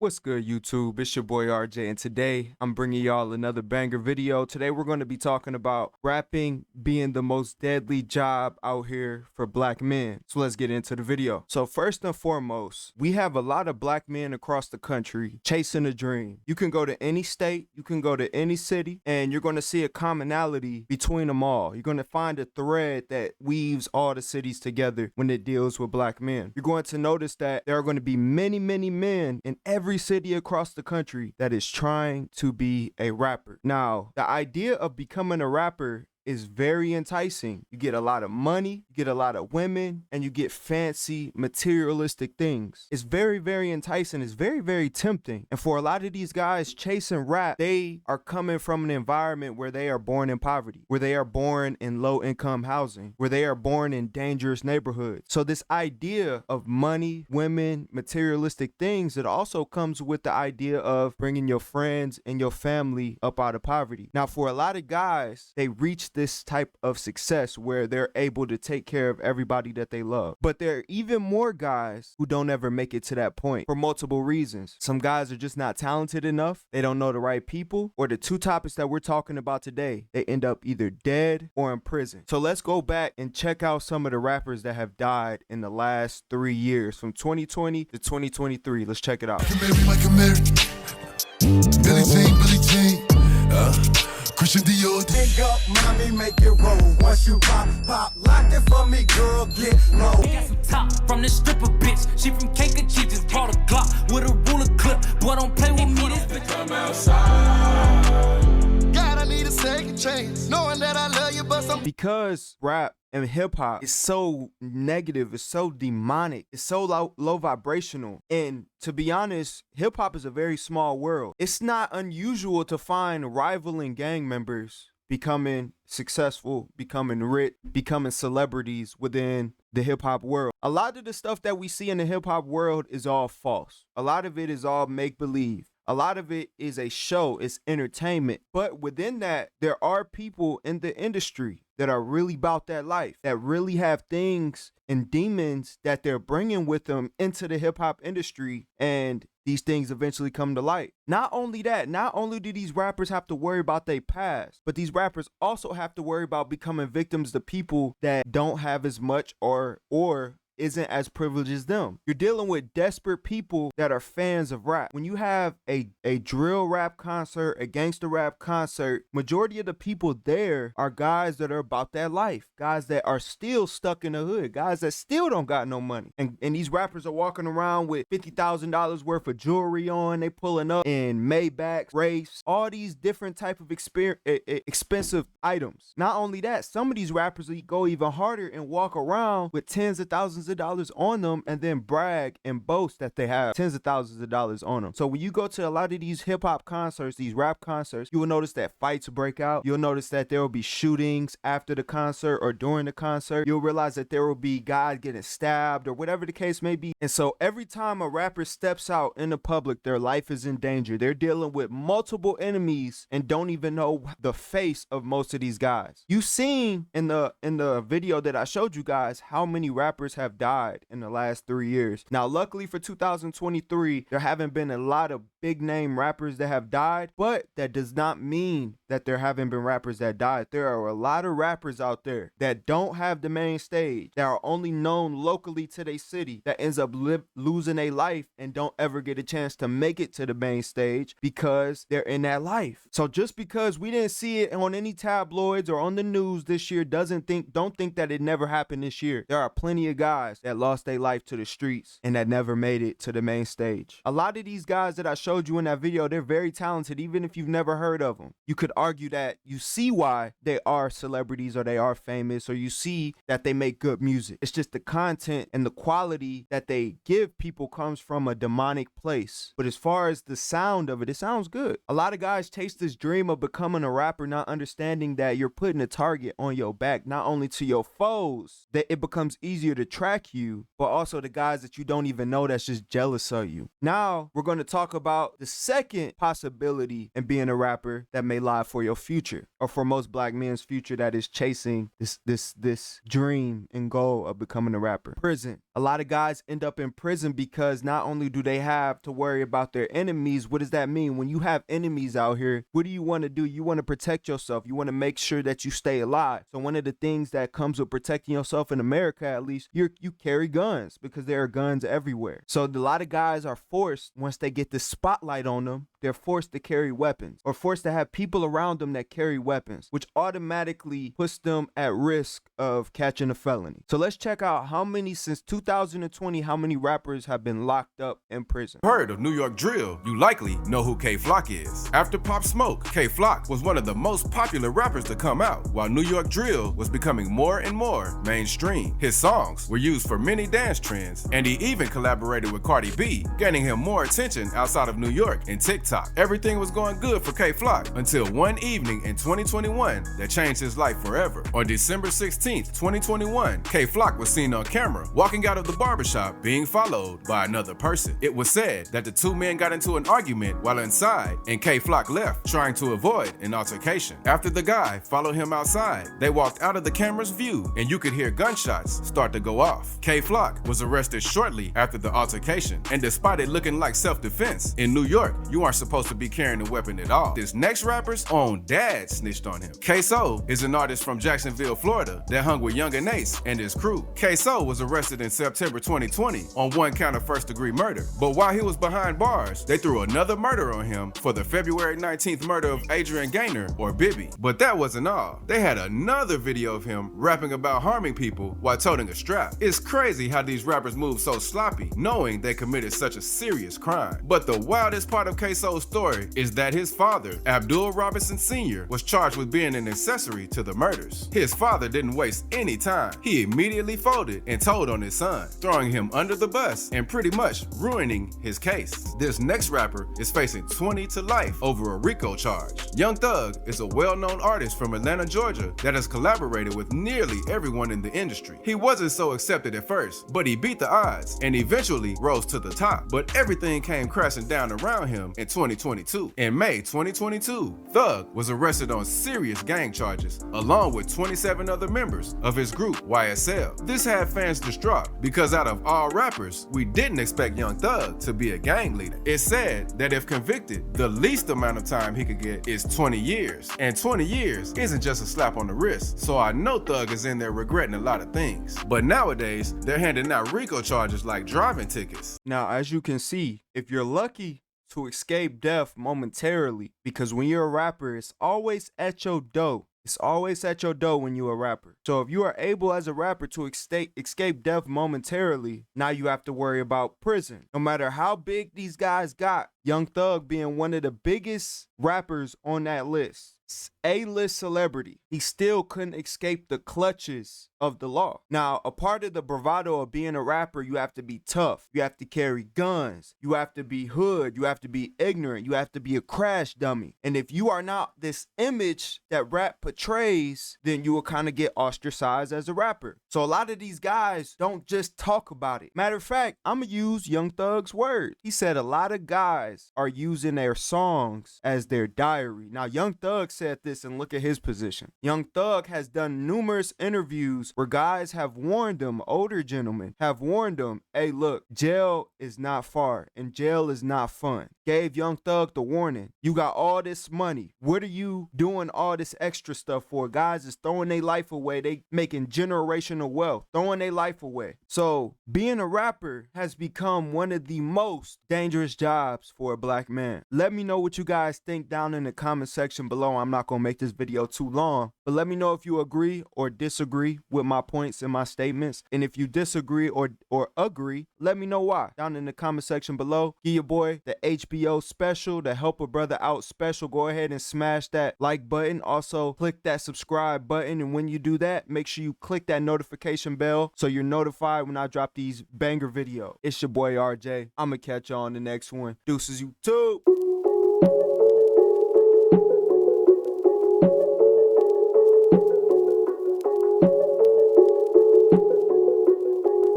What's good, YouTube? It's your boy RJ, and today I'm bringing y'all another banger video. Today we're going to be talking about rapping being the most deadly job out here for black men. So let's get into the video. So first and foremost, we have a lot of black men across the country chasing a dream. You can go to any state, you can go to any city, and you're going to see a commonality between them all. You're going to find a thread that weaves all the cities together when it deals with black men. You're going to notice that there are going to be many men in every city across the country that is trying to be a rapper. Now, the idea of becoming a rapper is very enticing. You get a lot of money, you get a lot of women, and you get fancy materialistic things. It's very enticing. It's very tempting. And for a lot of these guys chasing rap, they are coming from an environment where they are born in poverty, where they are born in low income housing, where they are born in dangerous neighborhoods. So this idea of money, women, materialistic things, it also comes with the idea of bringing your friends and your family up out of poverty. Now, for a lot of guys, they reach this type of success where they're able to take care of everybody that they love. But there are even more guys who don't ever make it to that point for multiple reasons. Some guys are just not talented enough, they don't know the right people, or the two topics that we're talking about today, they end up either dead or in prison. So let's go back and check out some of the rappers that have died in the last 3 years, from 2020 to 2023. Let's check it out. Christian Dior. Hang up, mommy, make it roll. Once you pop, lock it for me, girl, get low. Got some top from this stripper bitch. She from cake and she just brought a Glock with a ruler clip. Boy, don't play with me, this bitch. Come outside. God, I need a second chance. Knowing that I love you, but some. Because rap and hip hop is so negative, it's so demonic, it's so low vibrational. And to be honest, hip hop is a very small world. It's not unusual to find rivaling gang members becoming successful, becoming rich, becoming celebrities within the hip hop world. A lot of the stuff that we see in the hip hop world is all false. A lot of it is all make believe. A lot of it is a show, it's entertainment. But within that, there are people in the industry that are really about that life, that really have things and demons that they're bringing with them into the hip hop industry, and these things eventually come to light. Not only that, not only do these rappers have to worry about their past, but these rappers also have to worry about becoming victims to people that don't have as much or isn't as privileged as them. You're dealing with desperate people that are fans of rap. When you have a drill rap concert, a gangster rap concert, majority of the people there are guys that are about that life, guys that are still stuck in the hood, guys that still don't got no money. And these rappers are walking around with $50,000 worth of jewelry on, they pulling up in Maybachs, Wraiths, all these different type of expensive items. Not only that, some of these rappers go even harder and walk around with tens of thousands of dollars on them and then brag and boast that they have tens of thousands of dollars on them. So when you go to a lot of these hip hop concerts, these rap concerts, you will notice that fights break out. You'll notice that there will be shootings after the concert or during the concert. You'll realize that there will be guys getting stabbed or whatever the case may be. And so every time a rapper steps out in the public, their life is in danger. They're dealing with multiple enemies and don't even know the face of most of these guys. You've seen in the video that I showed you guys how many rappers have died in the last 3 years. Now, luckily for 2023, there haven't been a lot of big name rappers that have died, but that does not mean that there haven't been rappers that died. There are a lot of rappers out there that don't have the main stage, that are only known locally to their city, that ends up losing their life and don't ever get a chance to make it to the main stage because they're in that life. So just because we didn't see it on any tabloids or on the news this year, don't think that it never happened this year. There are plenty of guys that lost their life to the streets and that never made it to the main stage. A lot of these guys that I showed you in that video, they're very talented, even if you've never heard of them. You could argue that you see why they are celebrities or they are famous, or you see that they make good music. It's just the content and the quality that they give people comes from a demonic place. But as far as the sound of it sounds good. A lot of guys chase this dream of becoming a rapper, not understanding that you're putting a target on your back, not only to your foes, that it becomes easier to track you, but also the guys that you don't even know that's just jealous of you. Now, we're going to talk about about the second possibility in being a rapper that may lie for your future, or for most black men's future that is chasing this dream and goal of becoming a rapper. Prison. A lot of guys end up in prison because not only do they have to worry about their enemies, what does that mean? When you have enemies out here, what do? You want to protect yourself. You want to make sure that you stay alive. So one of the things that comes with protecting yourself in America, at least, you carry guns, because there are guns everywhere. So a lot of guys are forced, once they get the spotlight on them, they're forced to carry weapons, or forced to have people around them that carry weapons, which automatically puts them at risk of catching a felony. So let's check out since 2020, how many rappers have been locked up in prison. Heard of New York drill, you likely know who K-Flock is. After Pop Smoke, K-Flock was one of the most popular rappers to come out, while New York drill was becoming more and more mainstream. His songs were used for many dance trends, and he even collaborated with Cardi B, gaining him more attention outside of New York and TikTok. Everything was going good for K-Flock until one evening in 2021 that changed his life forever. On December 16th, 2021, K-Flock was seen on camera walking out of the barbershop being followed by another person. It was said that the two men got into an argument while inside, and K-Flock left, trying to avoid an altercation. After the guy followed him outside, they walked out of the camera's view, and you could hear gunshots start to go off. K-Flock was arrested shortly after the altercation, and despite it looking like self-defense, in New York, you aren't supposed to be carrying a weapon at all. This next rapper's own dad snitched on him. K-So is an artist from Jacksonville, Florida that hung with Young and Ace and his crew. K-So was arrested in September 2020 on one count of first-degree murder. But while he was behind bars, they threw another murder on him for the February 19th murder of Adrian Gaynor, or Bibby. But that wasn't all. They had another video of him rapping about harming people while toting a strap. It's crazy how these rappers move so sloppy, knowing they committed such a serious crime. But the wildest part of K-So's story is that his father, Abdul Robinson Sr., was charged with being an accessory to the murders. His father didn't waste any time. He immediately folded and told on his son, throwing him under the bus and pretty much ruining his case. This next rapper is facing 20 to life over a RICO charge. Young Thug is a well-known artist from Atlanta, Georgia that has collaborated with nearly everyone in the industry. He wasn't so accepted at first, but he beat the odds and eventually rose to the top. But everything came crashing down around him in 2022. In May 2022, Thug was arrested on serious gang charges, along with 27 other members of his group YSL. This had fans distraught because out of all rappers, we didn't expect Young Thug to be a gang leader. It's said that if convicted, the least amount of time he could get is 20 years. And 20 years isn't just a slap on the wrist, so I know Thug is in there regretting a lot of things. But nowadays, they're handing out RICO charges like driving tickets. Now, as you can see, if you're lucky to escape death momentarily, because when you're a rapper, it's always at your door. It's always at your door when you're a rapper. So if you are able as a rapper to escape death momentarily, now you have to worry about prison. No matter how big these guys got, Young Thug being one of the biggest rappers on that list, A-list celebrity, he still couldn't escape the clutches of the law. Now, a part of the bravado of being a rapper, you have to be tough. You have to carry guns. You have to be hood. You have to be ignorant. You have to be a crash dummy. And if you are not this image that rap portrays, then you will kind of get ostracized as a rapper. So a lot of these guys don't just talk about it. Matter of fact, I'm going to use Young Thug's words. He said a lot of guys are using their songs as their diary. Now, Young Thug said this, and look at his position. Young Thug has done numerous interviews where guys have warned him, older gentlemen have warned him, hey, look, jail is not far and jail is not fun. Gave Young Thug the warning. You got all this money. What are you doing all this extra stuff for? Guys is throwing their life away. They making generational wealth, throwing their life away. So being a rapper has become one of the most dangerous jobs for a black man. Let me know what you guys think down in the comment section below. I'm not going to make this video too long, but let me know if you agree or disagree with my points and my statements. And if you disagree or agree, let me know why down in the comment section below. Give your boy the HBO special, the Help a Brother Out special. Go ahead and smash that like button. Also click that subscribe button. And when you do that, make sure you click that notification bell so you're notified when I drop these banger videos. It's your boy RJ. I'm going to catch you on the next one. Deuces, YouTube.